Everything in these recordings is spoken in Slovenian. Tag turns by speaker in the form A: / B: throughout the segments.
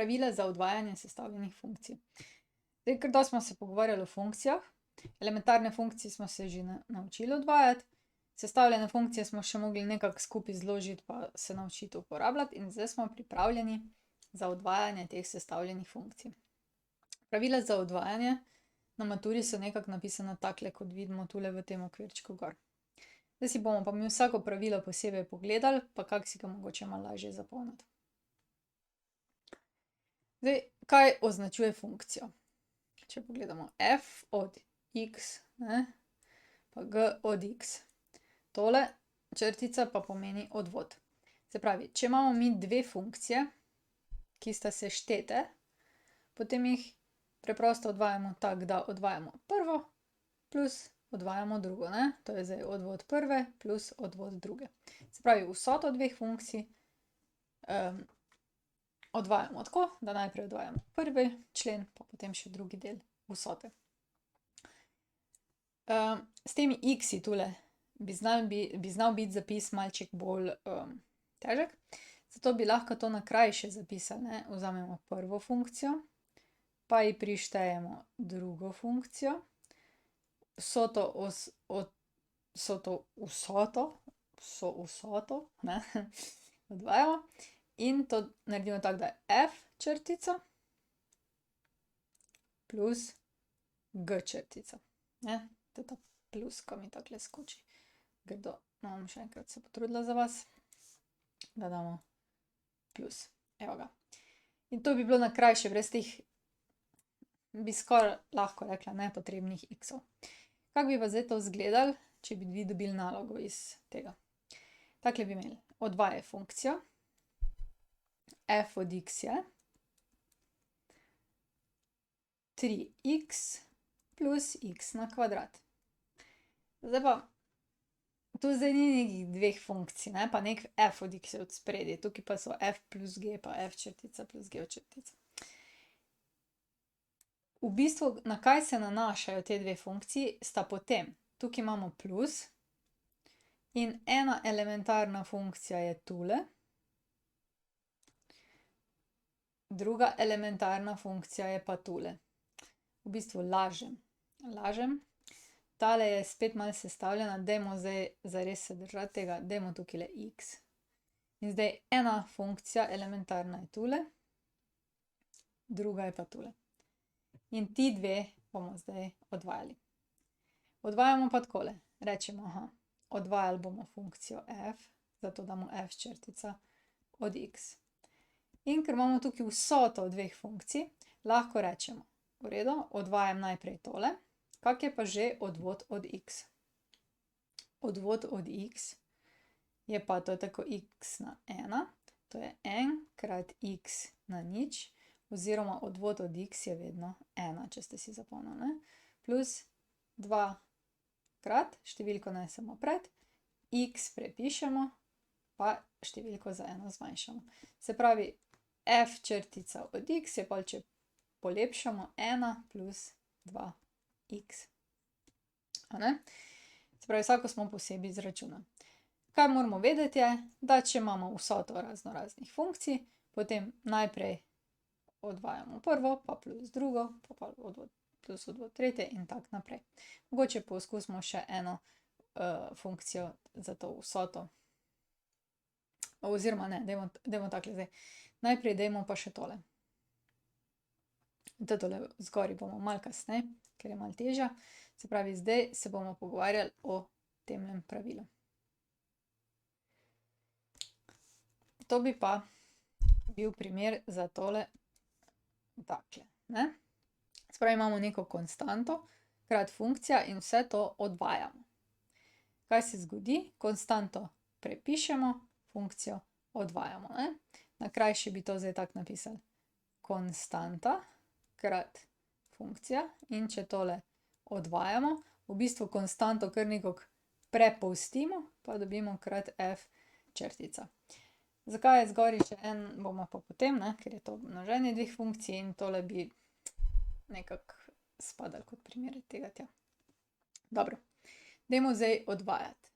A: Pravila za odvajanje sestavljenih funkcij. Zdaj, ker da smo se pogovarjali o funkcijah, elementarne funkcije smo se že naučili odvajati, sestavljene funkcije smo še mogli nekako skupaj zložiti pa se naučiti uporabljati in zdaj smo pripravljeni za odvajanje teh sestavljenih funkcij. Pravila za odvajanje na maturi so nekako napisana takle, kot vidimo tule v tem okvirčku gor. Zdaj si bomo pa mi vsako pravilo posebej pogledali, pa kako si ga mogoče malo lažje zapomniti. Zdaj, kaj označuje funkcijo? Če pogledamo f od x, ne, pa g od x. Tole črtica pa pomeni odvod. Se pravi, če imamo mi dve funkcije, ki sta seštete, potem jih preprosto odvajamo tako, da odvajamo prvo plus odvajamo drugo, ne. To je zdaj odvod prve plus odvod druge. Se pravi, vsoto dveh funkcij odvajamo tako, da najprej odvajamo prvi člen, pa potem še drugi del vsote. S temi x-i tule bi znal biti zapis malček bolj težek, zato bi lahko to na krajše zapisali, ne. Vzamemo prvo funkcijo, pa ji prištejemo drugo funkcijo, vsoto, ne, odvajamo in to naredimo tako, da je f črtica plus g črtica, ne. To je ta plus, ko mi takole skoči grdo. No, bom še enkrat se potrudila za vas, da damo plus. Evo ga. In to bi bilo na krajše brez teh, bi skoraj lahko rekla, nepotrebnih x-ov. Kako bi pa zdaj to izgledalo, če bi vi dobili nalogo iz tega? Takle bi imeli, odvajaj funkcijo, f od x je 3x plus x na kvadrat. Zdaj pa, tu zdaj ni nekih dveh funkcij, ne, pa nek f od x je od spredaj, tukaj pa so f plus g pa f črtica plus g črtica. V bistvu, na kaj se nanašajo te dve funkciji, sta potem, tukaj imamo plus in ena elementarna funkcija je tule, druga elementarna funkcija je pa tule. V bistvu lažem. Tale je spet malo sestavljena, dajmo zdaj zares se držati tega, dajmo tukajle x. In zdaj ena funkcija elementarna je tule, druga je pa tule. In ti dve bomo zdaj odvajali. Odvajamo pa takole, rečemo, odvajali bomo funkcijo f, zato damo f črtica od x. In ker imamo tukaj vsoto dveh funkcij, lahko rečemo, v redu, odvajam najprej tole, kak je pa že odvod od x? Odvod od x je pa, to je tako x na 1, to je 1 krat x na 0, oziroma odvod od x je vedno 1, če ste si zapomnili, ne, plus 2 krat, številko nesemo pred, x prepišemo, pa številko za 1 zmanjšamo. Se pravi, f črtica od x je pol, če polepšamo, 1 plus 2x. A ne? Se pravi, vsako smo posebej izračunali. Kaj moramo vedeti je, da če imamo vsoto raznoraznih funkcij, potem najprej odvajamo prvo, pa plus drugo, pa plus odvod tretje in tako naprej. Mogoče poskusimo še eno funkcijo za to vsoto. Oziroma ne, dajmo takle zdaj. Najprej dajmo pa še tole. Tole zgoraj bomo malo kasneje, ker je malo težja. Se pravi, zdaj se bomo pogovarjali o temle pravilu. To bi pa bil primer za tole takle, ne. Se pravi, imamo neko konstanto krat funkcija in vse to odvajamo. Kaj se zgodi? Konstanto prepišemo, funkcijo odvajamo, ne. Na krajše bi to zdaj tako napisali. Konstanta krat funkcija in če tole odvajamo, v bistvu konstanto kar nekako prepustimo, pa dobimo krat f črtica. Zakaj je zgoraj še en, bomo pa potem, ne, ker je to množenje dveh funkcij in tole bi nekako spadalo kot primer tega tja. Dobro, dajmo zdaj odvajati.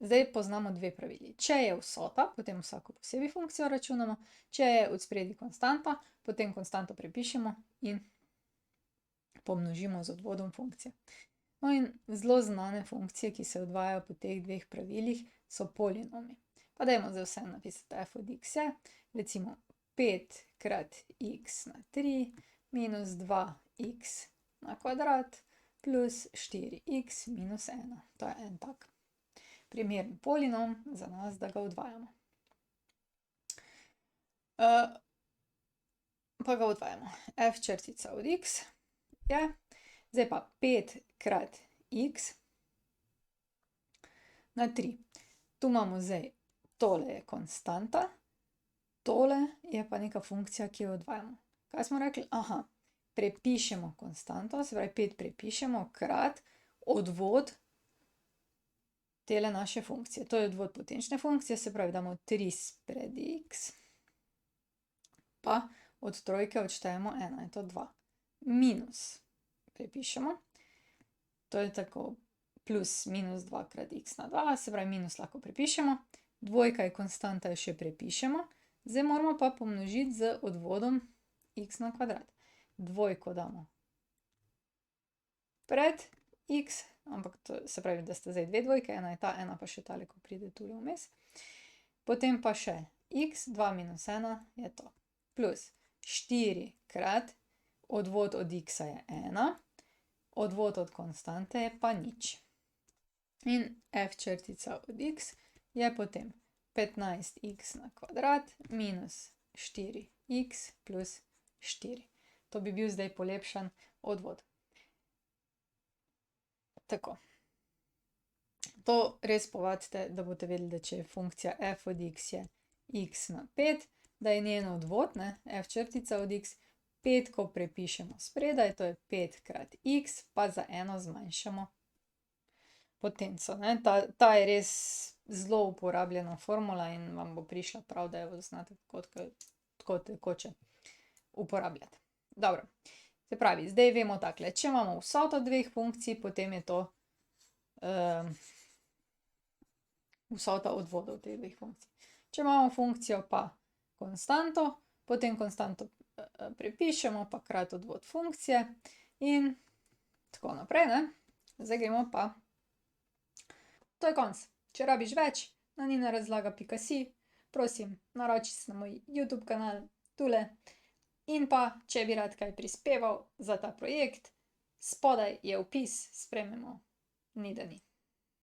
A: Zdaj poznamo dve pravili. Če je vsota, potem vsako posebej funkcijo računamo, če je odspredaj konstanta, potem konstanto prepišemo in pomnožimo z odvodom funkcije. No in zelo znane funkcije, ki se odvajajo po teh dveh pravilih, so polinomi. Pa dajmo zdaj vse napisati. F od x je, recimo 5 krat x na 3 minus 2x na kvadrat plus 4x minus 1. To je en tak primeren polinom za nas, da ga odvajamo. Pa ga odvajamo. F črtica od x je, zdaj pa 5 krat x na 3. Tu imamo zdaj, tole je konstanta, tole je pa neka funkcija, ki jo odvajamo. Kaj smo rekli? Aha, prepišemo konstanto, se pravi 5 prepišemo krat odvod tele naše funkcije. To je odvod potenčne funkcije, se pravi damo 3 spred x, pa od trojke odštejemo 1, je to 2. Minus prepišemo, to je tako plus minus 2 krat x na 2, se pravi minus lahko prepišemo, dvojka je konstanta, jo še prepišemo, zdaj moramo pa pomnožiti z odvodom x na kvadrat. Dvojko damo pred x, ampak to se pravi, da sta zdaj dve dvojke, ena je ta, ena pa še tale, ko pride tule vmes. Potem pa še x, 2 minus 1 je to, plus 4 krat odvod od x je 1, odvod od konstante je pa nič. In f črtica od x je potem 15x na kvadrat minus 4x plus 4. To bi bil zdaj polepšan odvod. Tako. To res povadite, da boste vedeli, da če je funkcija f od x je x na 5, da je njen odvod, f črtica od x, 5, ko prepišemo spredaj, to je 5 krat x, pa za 1 zmanjšamo potenco. Ta je res zelo uporabljena formula in vam bo prišla prav, da jo znate tako tekoče uporabljati. Dobro, se pravi, zdaj vemo takole, če imamo vsoto dveh funkcij, potem je to vsota odvodov teh dveh funkcij. Če imamo funkcijo pa konstanto, potem konstanto prepišemo pa krat odvod funkcije in tako naprej, Zdaj gremo pa, to je konc. Če rabiš več, na ninarazlaga.si, prosim, naroči se na moj YouTube kanal, tule. In pa, če bi rad kaj prispeval za ta projekt, spodaj je vpis, sprejmemo, ni da ni.